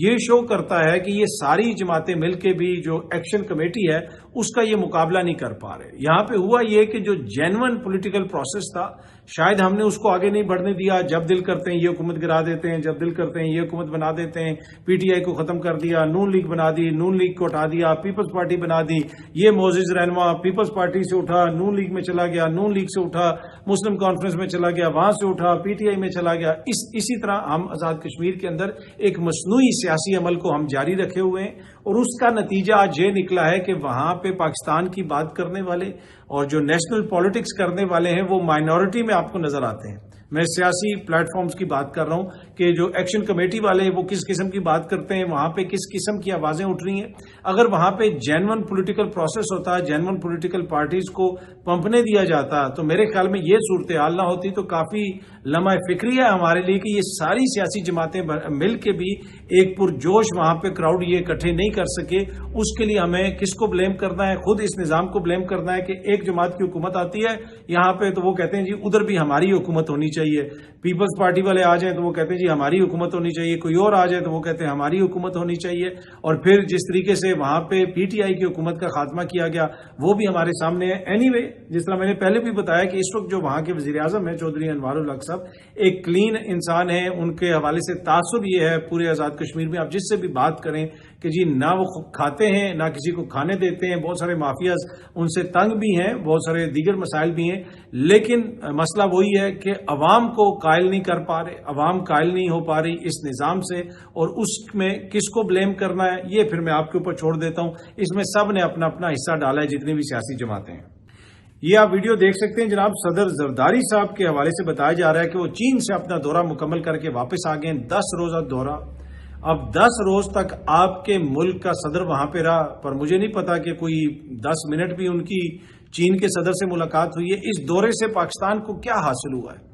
یہ شو کرتا ہے کہ یہ ساری جماعتیں مل کے بھی جو ایکشن کمیٹی ہے اس کا یہ مقابلہ نہیں کر پا رہے. یہاں پہ ہوا یہ کہ جو جینون پولیٹیکل پروسیس تھا شاید ہم نے اس کو آگے نہیں بڑھنے دیا. جب دل کرتے ہیں یہ حکومت گرا دیتے ہیں, جب دل کرتے ہیں یہ حکومت بنا دیتے ہیں. پی ٹی آئی کو ختم کر دیا, نون لیگ بنا دی, نون لیگ کو ہٹا دیا, پیپلز پارٹی بنا دی. یہ معزز رہنما پیپلز پارٹی سے اٹھا نون لیگ میں چلا گیا, نون لیگ سے اٹھا مسلم کانفرنس میں چلا گیا, وہاں سے اٹھا پی ٹی آئی میں چلا گیا. اسی طرح ہم آزاد کشمیر کے اندر ایک مصنوعی سیاسی عمل کو ہم جاری رکھے ہوئے ہیں, اور اس کا نتیجہ آج یہ نکلا ہے کہ وہاں پہ پاکستان کی بات کرنے والے اور جو نیشنل پالیٹکس کرنے والے ہیں وہ مائنورٹی میں آپ کو نظر آتے ہیں. میں سیاسی پلیٹ فارمز کی بات کر رہا ہوں کہ جو ایکشن کمیٹی والے وہ کس قسم کی بات کرتے ہیں, وہاں پہ کس قسم کی آوازیں اٹھ رہی ہیں. اگر وہاں پہ جینون پولیٹیکل پروسیس ہوتا, جینون پولیٹیکل پارٹیز کو پمپنے دیا جاتا, تو میرے خیال میں یہ صورتحال نہ ہوتی. تو کافی لمحہ فکری ہے ہمارے لیے کہ یہ ساری سیاسی جماعتیں مل کے بھی ایک پرجوش وہاں پہ کراؤڈ یہ اکٹھے نہیں کر سکے. اس کے لیے ہمیں کس کو بلیم کرنا ہے؟ خود اس نظام کو بلیم کرنا ہے کہ ایک جماعت کی حکومت آتی ہے یہاں پہ تو وہ کہتے ہیں جی ادھر بھی ہماری حکومت ہونی چاہیے. پیپلز پارٹی والے آ جائیں تو وہ کہتے ہیں جی ہماری حکومت ہونی چاہیے, کوئی اور آ جائے تو وہ کہتے ہیں ہماری حکومت ہونی چاہیے. اور پھر جس طریقے سے وہاں پہ پی ٹی آئی کی حکومت کا خاتمہ کیا گیا وہ بھی ہمارے سامنے ہے. اینی وے, جس طرح میں نے پہلے بھی بتایا کہ اس وقت جو وہاں کے وزیر اعظم ہیں چودھری انوار الحق صاحب ایک کلین انسان ہیں. ان کے حوالے سے تعصب یہ ہے پورے آزاد کشمیر میں, آپ جس سے بھی بات کریں کہ جی نہ وہ کھاتے ہیں نہ کسی کو کھانے دیتے ہیں. بہت سارے مافیاز ان سے تنگ بھی ہیں, بہت سارے دیگر مسائل بھی ہیں, لیکن مسئلہ وہی ہے کہ عوام کو قائل نہیں کر پا رہے, عوام قائل نہیں ہو پا رہی اس نظام سے. اور اس میں کس کو بلیم کرنا ہے یہ پھر میں آپ کے اوپر چھوڑ دیتا ہوں. اس میں سب نے اپنا اپنا حصہ ڈالا ہے, جتنی بھی سیاسی جماعتیں ہیں. یہ آپ ویڈیو دیکھ سکتے ہیں. جناب صدر زرداری صاحب کے حوالے سے بتایا جا رہا ہے کہ وہ چین سے اپنا دورہ مکمل کر کے واپس آ گئے. 10 روزہ دورہ. اب 10 روز تک آپ کے ملک کا صدر وہاں پہ رہا, پر مجھے نہیں پتا کہ کوئی 10 منٹ بھی ان کی چین کے صدر سے ملاقات ہوئی ہے. اس دورے سے پاکستان کو کیا حاصل ہوا ہے؟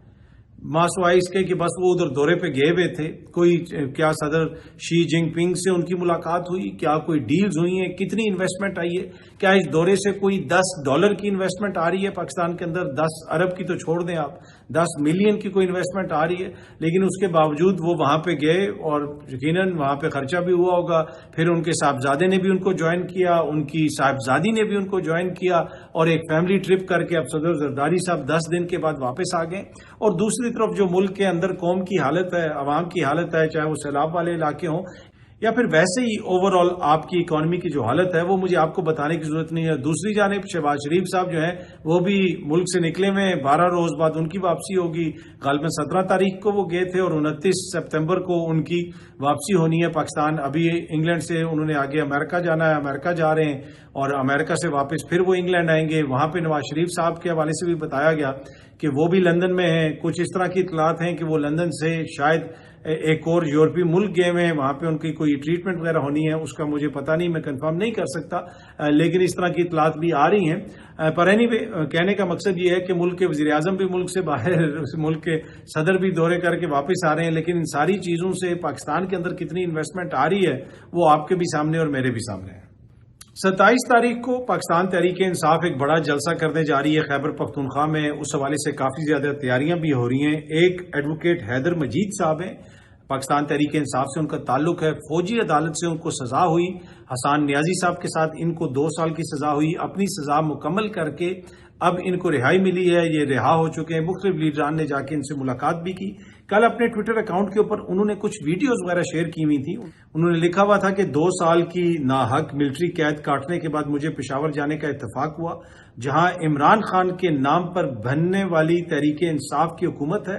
ماسوائے اس کے کہ بس وہ ادھر دورے پہ گئے ہوئے تھے. کوئی کیا صدر شی جنگ پنگ سے ان کی ملاقات ہوئی؟ کیا کوئی ڈیلز ہوئی ہیں؟ کتنی انویسٹمنٹ آئی ہے؟ کیا اس دورے سے کوئی $10 کی انویسٹمنٹ آ رہی ہے پاکستان کے اندر؟ 10 ارب کی تو چھوڑ دیں آپ, 10 ملین کی کوئی انویسٹمنٹ آ رہی ہے. لیکن اس کے باوجود وہ وہاں پہ گئے اور یقیناً وہاں پہ خرچہ بھی ہوا ہوگا. پھر ان کے صاحبزادے نے بھی ان کو جوائن کیا, ان کی صاحبزادی نے بھی ان کو جوائن کیا, اور ایک فیملی ٹرپ کر کے اب صدر زرداری صاحب 10 دن کے بعد واپس آ گئے. اور دوسری طرف جو ملک کے اندر قوم کی حالت ہے, عوام کی حالت ہے, چاہے وہ سیلاب والے علاقے ہوں یا پھر ویسے ہی اوور آل آپ کی اکانومی کی جو حالت ہے وہ مجھے آپ کو بتانے کی ضرورت نہیں ہے. دوسری جانب شہباز شریف صاحب جو ہیں وہ بھی ملک سے نکلے ہوئے, 12 روز بعد ان کی واپسی ہوگی. غالباً 17 تاریخ کو وہ گئے تھے اور 29 سپتمبر کو ان کی واپسی ہونی ہے پاکستان. ابھی انگلینڈ سے انہوں نے آگے امریکہ جانا ہے, امریکہ جا رہے ہیں, اور امریکہ سے واپس پھر وہ انگلینڈ آئیں گے. وہاں پہ نواز شریف صاحب کے حوالے سے بھی بتایا گیا کہ وہ بھی لندن میں ہیں. کچھ اس طرح کی اطلاعات ہیں کہ وہ لندن سے شاید ایک اور یورپی ملک گئے ہوئے ہیں, وہاں پہ ان کی کوئی ٹریٹمنٹ وغیرہ ہونی ہے, اس کا مجھے پتہ نہیں, میں کنفرم نہیں کر سکتا, لیکن اس طرح کی اطلاعات بھی آ رہی ہیں. پر اینی وے, کہنے کا مقصد یہ ہے کہ ملک کے وزیر اعظم بھی ملک سے باہر, ملک کے صدر بھی دورے کر کے واپس آ رہے ہیں, لیکن ان ساری چیزوں سے پاکستان کے اندر کتنی انویسٹمنٹ آ رہی ہے وہ آپ کے بھی سامنے اور میرے بھی سامنے ہے. 27 تاریخ کو پاکستان تحریک انصاف ایک بڑا جلسہ کرنے جا رہی ہے خیبر پختونخوا میں. اس حوالے سے کافی زیادہ تیاریاں بھی ہو رہی ہیں. ایک ایڈوکیٹ حیدر مجید صاحب ہیں, پاکستان تحریک انصاف سے ان کا تعلق ہے. فوجی عدالت سے ان کو سزا ہوئی. حسان نیازی صاحب کے ساتھ ان کو 2 سال کی سزا ہوئی. اپنی سزا مکمل کر کے اب ان کو رہائی ملی ہے, یہ رہا ہو چکے ہیں. مختلف لیڈران نے جا کے ان سے ملاقات بھی کی. کل اپنے ٹویٹر اکاؤنٹ کے اوپر انہوں نے کچھ ویڈیوز وغیرہ شیئر کی ہوئی تھی. انہوں نے لکھا ہوا تھا کہ 2 سال کی ناحق ملٹری قید کاٹنے کے بعد مجھے پشاور جانے کا اتفاق ہوا, جہاں عمران خان کے نام پر بننے والی تحریک انصاف کی حکومت ہے,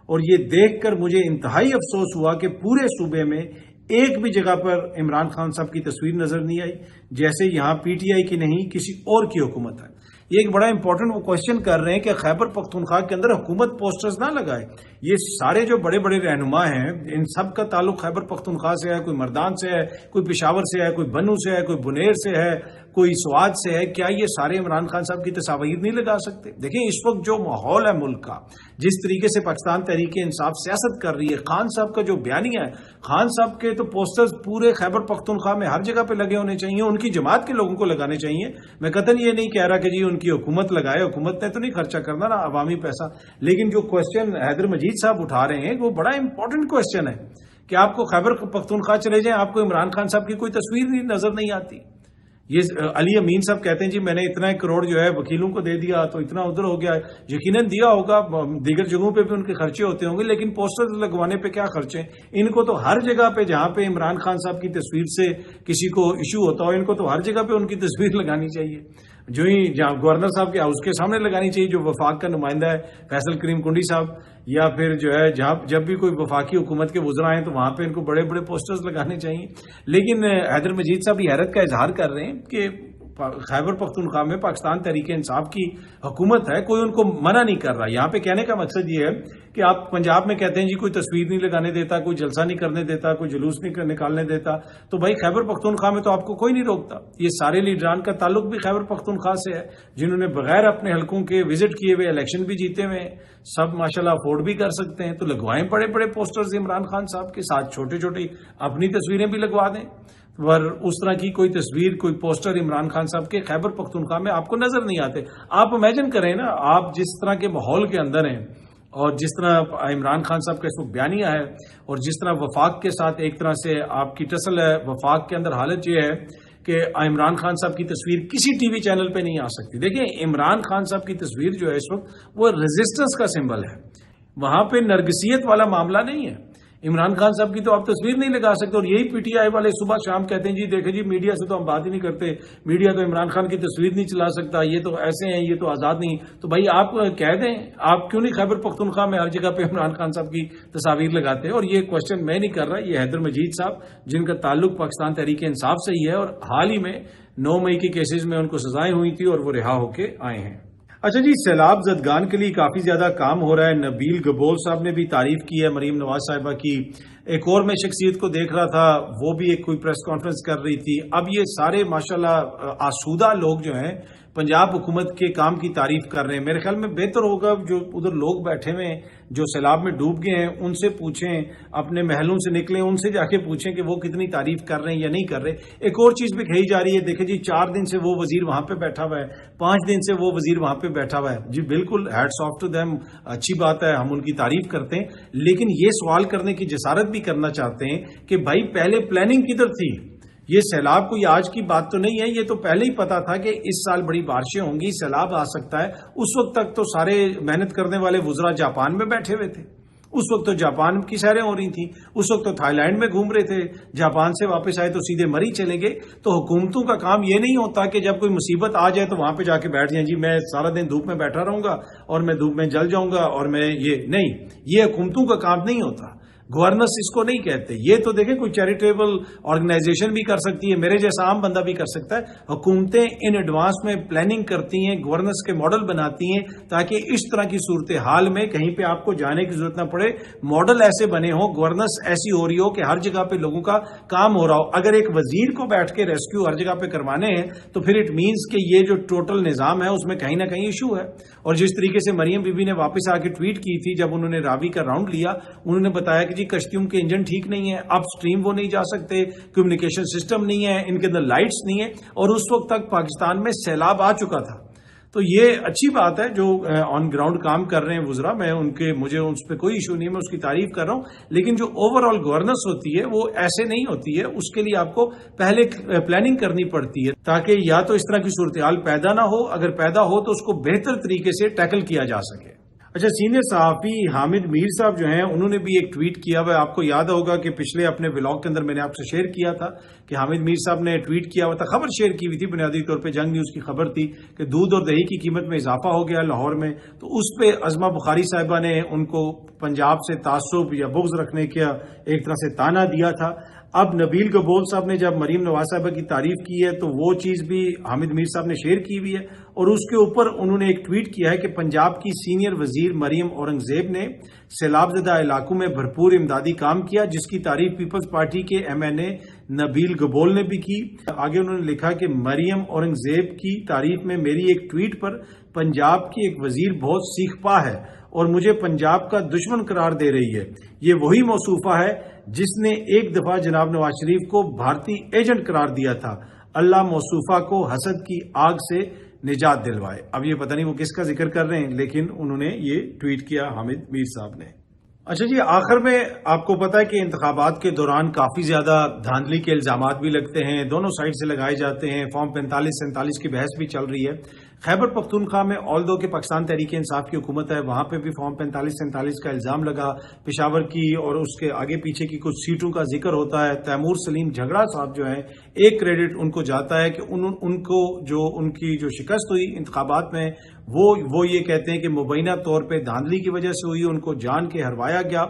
اور یہ دیکھ کر مجھے انتہائی افسوس ہوا کہ پورے صوبے میں ایک بھی جگہ پر عمران خان صاحب کی تصویر نظر نہیں آئی, جیسے یہاں پی ٹی آئی کی نہیں کسی اور کی حکومت ہے. یہ ایک بڑا امپورٹنٹ وہ کوشچن کر رہے ہیں کہ خیبر پختونخوا کے اندر حکومت پوسٹرز نہ لگائے. یہ سارے جو بڑے بڑے رہنما ہیں ان سب کا تعلق خیبر پختونخوا سے ہے. کوئی مردان سے ہے, کوئی پشاور سے ہے, کوئی بنو سے ہے, کوئی بنیر سے ہے, کوئی سوات سے ہے. کیا یہ سارے عمران خان صاحب کی تصاویر نہیں لگا سکتے؟ دیکھیں اس وقت جو ماحول ہے ملک کا, جس طریقے سے پاکستان تحریک انصاف سیاست کر رہی ہے, خان صاحب کا جو بیانیہ ہے, خان صاحب کے تو پوسٹرز پورے خیبر پختونخوا میں ہر جگہ پہ لگے ہونے چاہیے. ان کی جماعت کے لوگوں کو لگانے چاہیے. میں قطعاً یہ نہیں کہہ رہا کہ جی ان کی حکومت لگائے, حکومت نے تو نہیں خرچہ کرنا نا عوامی پیسہ. لیکن جو کوشچن حیدر مجید صاحب اٹھا رہے ہیں وہ بڑا امپورٹنٹ کوشچن ہے کہ آپ کو خیبر پختونخوا چلے جائیں آپ کو عمران خان صاحب کی کوئی تصویر نظر نہیں آتی. یہ علی امین صاحب کہتے ہیں جی میں نے اتنا کروڑ جو ہے وکیلوں کو دے دیا تو اتنا ادھر ہو گیا. یقیناً دیا ہوگا, دیگر جگہوں پہ بھی ان کے خرچے ہوتے ہوں گے, لیکن پوسٹر لگوانے پہ کیا خرچے؟ ان کو تو ہر جگہ پہ جہاں پہ عمران خان صاحب کی تصویر سے کسی کو ایشو ہوتا ہو, ان کو تو ہر جگہ پہ ان کی تصویر لگانی چاہیے. جو ہی جہاں گورنر صاحب کے ہاؤس کے سامنے لگانی چاہیے, جو وفاق کا نمائندہ ہے فیصل کریم کنڈی صاحب, یا پھر جو ہے جب بھی کوئی وفاقی حکومت کے وزراء ہیں تو وہاں پہ ان کو بڑے بڑے پوسٹرز لگانے چاہیے. لیکن حیدر مجید صاحب یہ حیرت کا اظہار کر رہے ہیں کہ خیبر پختونخوا میں پاکستان تحریک انصاف کی حکومت ہے, کوئی ان کو منع نہیں کر رہا. یہاں پہ کہنے کا مقصد یہ ہے کہ آپ پنجاب میں کہتے ہیں جی کوئی تصویر نہیں لگانے دیتا, کوئی جلسہ نہیں کرنے دیتا, کوئی جلوس نہیں نکالنے دیتا, تو بھائی خیبر پختونخوا میں تو آپ کو کوئی نہیں روکتا. یہ سارے لیڈران کا تعلق بھی خیبر پختونخوا سے ہے, جنہوں نے بغیر اپنے حلقوں کے وزٹ کیے ہوئے الیکشن بھی جیتے ہوئے ہیں, سب ماشاءاللہ افورڈ بھی کر سکتے ہیں. تو لگوائیں بڑے بڑے پوسٹرز عمران خان صاحب کے ساتھ, چھوٹے چھوٹے اپنی تصویریں بھی لگوا دیں, اور اس طرح کی کوئی تصویر کوئی پوسٹر عمران خان صاحب کے خیبر پختونخوا میں آپ کو نظر نہیں آتے. آپ امیجن کریں نا, آپ جس طرح کے ماحول کے اندر ہیں اور جس طرح عمران خان صاحب کا اس وقت بیانیہ ہے, اور جس طرح وفاق کے ساتھ ایک طرح سے آپ کی ٹسل ہے, وفاق کے اندر حالت یہ ہے کہ عمران خان صاحب کی تصویر کسی ٹی وی چینل پہ نہیں آ سکتی. دیکھیں عمران خان صاحب کی تصویر جو ہے اس وقت وہ ریزسٹنس کا سمبل ہے, وہاں پہ نرگسیت والا معاملہ نہیں ہے. عمران خان صاحب کی تو آپ تصویر نہیں لگا سکتے, اور یہی پی ٹی آئی والے صبح شام کہتے ہیں جی دیکھیں جی میڈیا سے تو ہم بات ہی نہیں کرتے, میڈیا تو عمران خان کی تصویر نہیں چلا سکتا, یہ تو ایسے ہیں, یہ تو آزاد نہیں. تو بھائی آپ کہہ دیں, آپ کیوں نہیں خیبر پختونخوا میں ہر جگہ پہ عمران خان صاحب کی تصاویر لگاتے؟ اور یہ کوشچن میں نہیں کر رہا, یہ حیدر مجید صاحب جن کا تعلق پاکستان تحریک انصاف سے ہی ہے, اور حال ہی میں 9 مئی کے کیسز میں ان کو سزائیں ہوئی تھی اور وہ رہا ہو کے آئے ہیں. اچھا جی, سیلاب زدگان کے لیے کافی زیادہ کام ہو رہا ہے. نبیل گبول صاحب نے بھی تعریف کی ہے مریم نواز صاحبہ کی. ایک اور میں شخصیت کو دیکھ رہا تھا, وہ بھی ایک کوئی پریس کانفرنس کر رہی تھی. اب یہ سارے ماشاءاللہ آسودہ لوگ جو ہیں پنجاب حکومت کے کام کی تعریف کر رہے ہیں. میرے خیال میں بہتر ہوگا جو ادھر لوگ بیٹھے ہوئے ہیں جو سیلاب میں ڈوب گئے ہیں ان سے پوچھیں, اپنے محلوں سے نکلیں, ان سے جا کے پوچھیں کہ وہ کتنی تعریف کر رہے ہیں یا نہیں کر رہے. ایک اور چیز بھی کہی جا رہی ہے, دیکھیں جی 4 دن سے وہ وزیر وہاں پہ بیٹھا ہوا ہے, 5 دن سے وہ وزیر وہاں پہ بیٹھا ہوا ہے. جی بالکل ہیٹس آف ٹو دیم, اچھی بات ہے, ہم ان کی تعریف کرتے ہیں, لیکن یہ سوال کرنے کی جسارت بھی کرنا چاہتے ہیں کہ بھائی پہلے پلاننگ کدھر تھی؟ یہ سیلاب کوئی آج کی بات تو نہیں ہے, یہ تو پہلے ہی پتا تھا کہ اس سال بڑی بارشیں ہوں گی, سیلاب آ سکتا ہے. اس وقت تک تو سارے محنت کرنے والے وزراء جاپان میں بیٹھے ہوئے تھے, اس وقت تو جاپان کی سیریں ہو رہی تھیں, اس وقت تو تھائی لینڈ میں گھوم رہے تھے, جاپان سے واپس آئے تو سیدھے مری چلے گئے. تو حکومتوں کا کام یہ نہیں ہوتا کہ جب کوئی مصیبت آ جائے تو وہاں پہ جا کے بیٹھ جائیں جی میں سارا دن دھوپ میں بیٹھا رہوں گا اور میں دھوپ میں جل جاؤں گا, اور میں یہ نہیں, یہ حکومتوں کا کام نہیں ہوتا. گورننس اس کو نہیں کہتے. یہ تو دیکھیں کوئی چیریٹیبل آرگنائزیشن بھی کر سکتی ہے, میرے جیسا عام بندہ بھی کر سکتا ہے. حکومتیں ان ایڈوانس میں پلاننگ کرتی ہیں, گورننس کے ماڈل بناتی ہیں تاکہ اس طرح کی صورتحال میں کہیں پہ آپ کو جانے کی ضرورت نہ پڑے. ماڈل ایسے بنے ہوں, گورننس ایسی ہو رہی ہو کہ ہر جگہ پہ لوگوں کا کام ہو رہا ہو. اگر ایک وزیر کو بیٹھ کے ریسکیو ہر جگہ پہ کروانے ہیں تو پھر اٹ مینس کہ یہ جو ٹوٹل نظام ہے اس میں کہیں نہ کہیں ایشو ہے. اور جس طریقے سے مریم بی بی نے واپس آ کے ٹویٹ کی تھی جب انہوں نے راوی کا راؤنڈ لیا, انہوں نے بتایا کہ جی کشتیوں کے انجن ٹھیک نہیں ہے, اپ سٹریم وہ نہیں جا سکتے, کمیونیکیشن سسٹم نہیں ہے, ان کے اندر لائٹس نہیں ہے, اور اس وقت تک پاکستان میں سیلاب آ چکا تھا. تو یہ اچھی بات ہے جو آن گراؤنڈ کام کر رہے ہیں وزراء, مجھے اس پہ کوئی ایشو نہیں, میں اس کی تعریف کر رہا ہوں. لیکن جو اوور آل گورننس ہوتی ہے وہ ایسے نہیں ہوتی ہے, اس کے لیے آپ کو پہلے پلاننگ کرنی پڑتی ہے تاکہ یا تو اس طرح کی صورتحال پیدا نہ ہو, اگر پیدا ہو تو اس کو بہتر طریقے سے ٹیکل کیا جا سکے. اچھا, سینئر صحافی حامد میر صاحب جو ہیں انہوں نے بھی ایک ٹویٹ کیا ہوا ہے. آپ کو یاد ہوگا کہ پچھلے اپنے ولاگ کے اندر میں نے آپ سے شیئر کیا تھا کہ حامد میر صاحب نے ٹویٹ کیا ہوا تھا, خبر شیئر کی ہوئی تھی, بنیادی طور پہ جنگ نیوز کی خبر تھی کہ دودھ اور دہی کی قیمت میں اضافہ ہو گیا لاہور میں. تو اس پہ عظمہ بخاری صاحبہ نے ان کو پنجاب سے تعصب یا بغض رکھنے کا ایک طرح سے تانا دیا تھا. اب نبیل گبول صاحب نے جب مریم نواز صاحبہ کی تعریف کی ہے تو وہ چیز بھی حامد میر صاحب نے شیئر کی ہوئی ہے, اور اس کے اوپر انہوں نے ایک ٹویٹ کیا ہے کہ پنجاب کی سینئر وزیر مریم اورنگزیب نے سیلاب زدہ علاقوں میں بھرپور امدادی کام کیا, جس کی تعریف پیپلز پارٹی کے MNA نبیل گبول نے بھی کی. آگے انہوں نے لکھا کہ مریم اورنگزیب کی تعریف میں میری ایک ٹویٹ پر پنجاب کی ایک وزیر بہت سیخ پا ہے اور مجھے پنجاب کا دشمن قرار دے رہی ہے. یہ وہی موصوفہ ہے جس نے ایک دفعہ جناب نواز شریف کو بھارتی ایجنٹ قرار دیا تھا. اللہ موصوفہ کو حسد کی آگ سے نجات دلوائے. اب یہ پتہ نہیں وہ کس کا ذکر کر رہے ہیں, لیکن انہوں نے یہ ٹویٹ کیا حامد میر صاحب نے. اچھا جی، آخر میں آپ کو پتا ہے کہ انتخابات کے دوران کافی زیادہ دھاندلی کے الزامات بھی لگتے ہیں، دونوں سائڈ سے لگائے جاتے ہیں، فارم 45-47 کی بحث بھی چل رہی ہے۔ خیبر پختونخوا میں آلدو کہ پاکستان تحریک انصاف کی حکومت ہے، وہاں پہ بھی فارم 45-47 کا الزام لگا، پشاور کی اور اس کے آگے پیچھے کی کچھ سیٹوں کا ذکر ہوتا ہے۔ تیمور سلیم جھگڑا صاحب جو ہیں، ایک کریڈٹ ان کو جاتا ہے کہ ان کو ان کی جو شکست ہوئی انتخابات میں، وہ یہ کہتے ہیں کہ مبینہ طور پہ دھاندلی کی وجہ سے ہوئی، ان کو جان کے ہروایا گیا،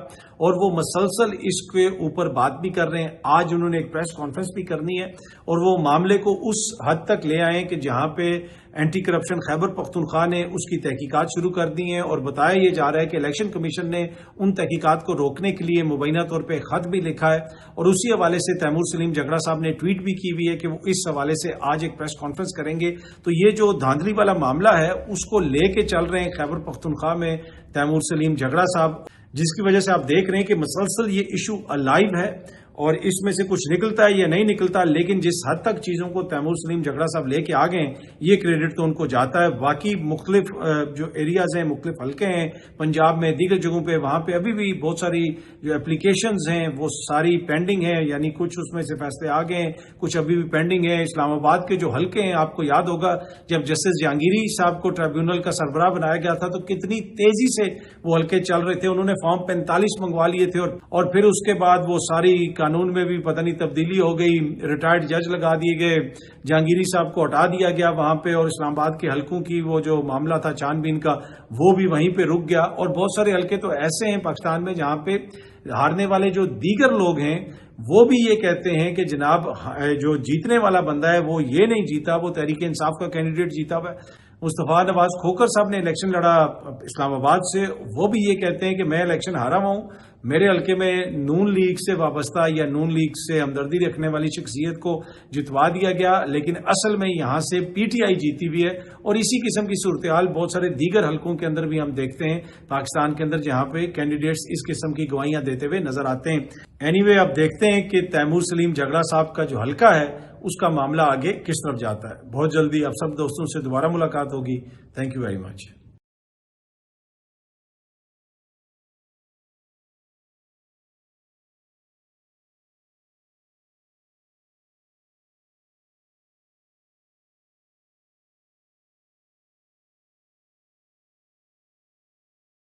اور وہ مسلسل اس کے اوپر بات بھی کر رہے ہیں۔ آج انہوں نے ایک پریس کانفرنس بھی کرنی ہے اور وہ معاملے کو اس حد تک لے آئیں کہ جہاں پہ اینٹی کرپشن خیبر پختونخوا نے اس کی تحقیقات شروع کر دی ہیں، اور بتایا یہ جا رہا ہے کہ الیکشن کمیشن نے ان تحقیقات کو روکنے کے لیے مبینہ طور پہ خط بھی لکھا ہے، اور اسی حوالے سے تیمور سلیم جھگڑا صاحب نے ٹویٹ بھی کی ہوئی ہے کہ وہ اس حوالے سے آج ایک پریس کانفرنس کریں گے۔ تو یہ جو دھاندلی والا معاملہ ہے اس کو لے کے چل رہے ہیں خیبر پختونخوا میں تیمور سلیم جھگڑا صاحب، جس کی وجہ سے آپ دیکھ رہے ہیں کہ مسلسل یہ ایشو الائیو ہے، اور اس میں سے کچھ نکلتا ہے یا نہیں نکلتا، لیکن جس حد تک چیزوں کو تیمور سلیم جھگڑا صاحب لے کے آ گئے ہیں، یہ کریڈٹ تو ان کو جاتا ہے۔ باقی مختلف جو ایریاز ہیں، مختلف حلقے ہیں پنجاب میں، دیگر جگہوں پہ، وہاں پہ ابھی بھی بہت ساری جو اپلیکیشنز ہیں وہ ساری پینڈنگ ہیں، یعنی کچھ اس میں سے فیصلے آ گئے ہیں، کچھ ابھی بھی پینڈنگ ہیں۔ اسلام آباد کے جو حلقے ہیں، آپ کو یاد ہوگا جب جسٹس جہانگیری صاحب کو ٹریبیونل کا سربراہ بنایا گیا تھا تو کتنی تیزی سے وہ حلقے چل رہے تھے، انہوں نے فارم 45 منگوا لیے تھے، اور پھر اس کے بعد وہ ساری قانون میں بھی پتہ تبدیلی ہو گئی، ریٹائرڈ جج لگا دیے گئے، جہانگیری صاحب کو ہٹا دیا گیا وہاں پہ، اور اسلام آباد کے حلقوں کی وہ جو معاملہ تھا چھان بین کا وہ بھی وہیں پہ رک گیا۔ اور بہت سارے حلقے تو ایسے ہیں پاکستان میں جہاں پہ ہارنے والے جو دیگر لوگ ہیں وہ بھی یہ کہتے ہیں کہ جناب جو جیتنے والا بندہ ہے وہ یہ نہیں جیتا، وہ تحریک انصاف کا کینڈیڈیٹ جیتا ہوا ہے۔ مصطفیٰ نواز کھوکھر صاحب نے الیکشن لڑا اسلام آباد سے، وہ بھی یہ کہتے ہیں کہ میں الیکشن ہارا ہوا ہوں، میرے حلقے میں نون لیگ سے وابستہ یا نون لیگ سے ہمدردی رکھنے والی شخصیت کو جتوا دیا گیا، لیکن اصل میں یہاں سے پی ٹی آئی جیتی ہوئی ہے۔ اور اسی قسم کی صورتحال بہت سارے دیگر حلقوں کے اندر بھی ہم دیکھتے ہیں پاکستان کے اندر، جہاں پہ کینڈیڈیٹس اس قسم کی گواہیاں دیتے ہوئے نظر آتے ہیں۔ اینی وے اب دیکھتے ہیں کہ تیمور سلیم جھگڑا صاحب کا جو حلقہ ہے اس کا معاملہ آگے کس طرف جاتا ہے۔ بہت جلدی آپ سب دوستوں سے دوبارہ ملاقات ہوگی۔ Thank you very much.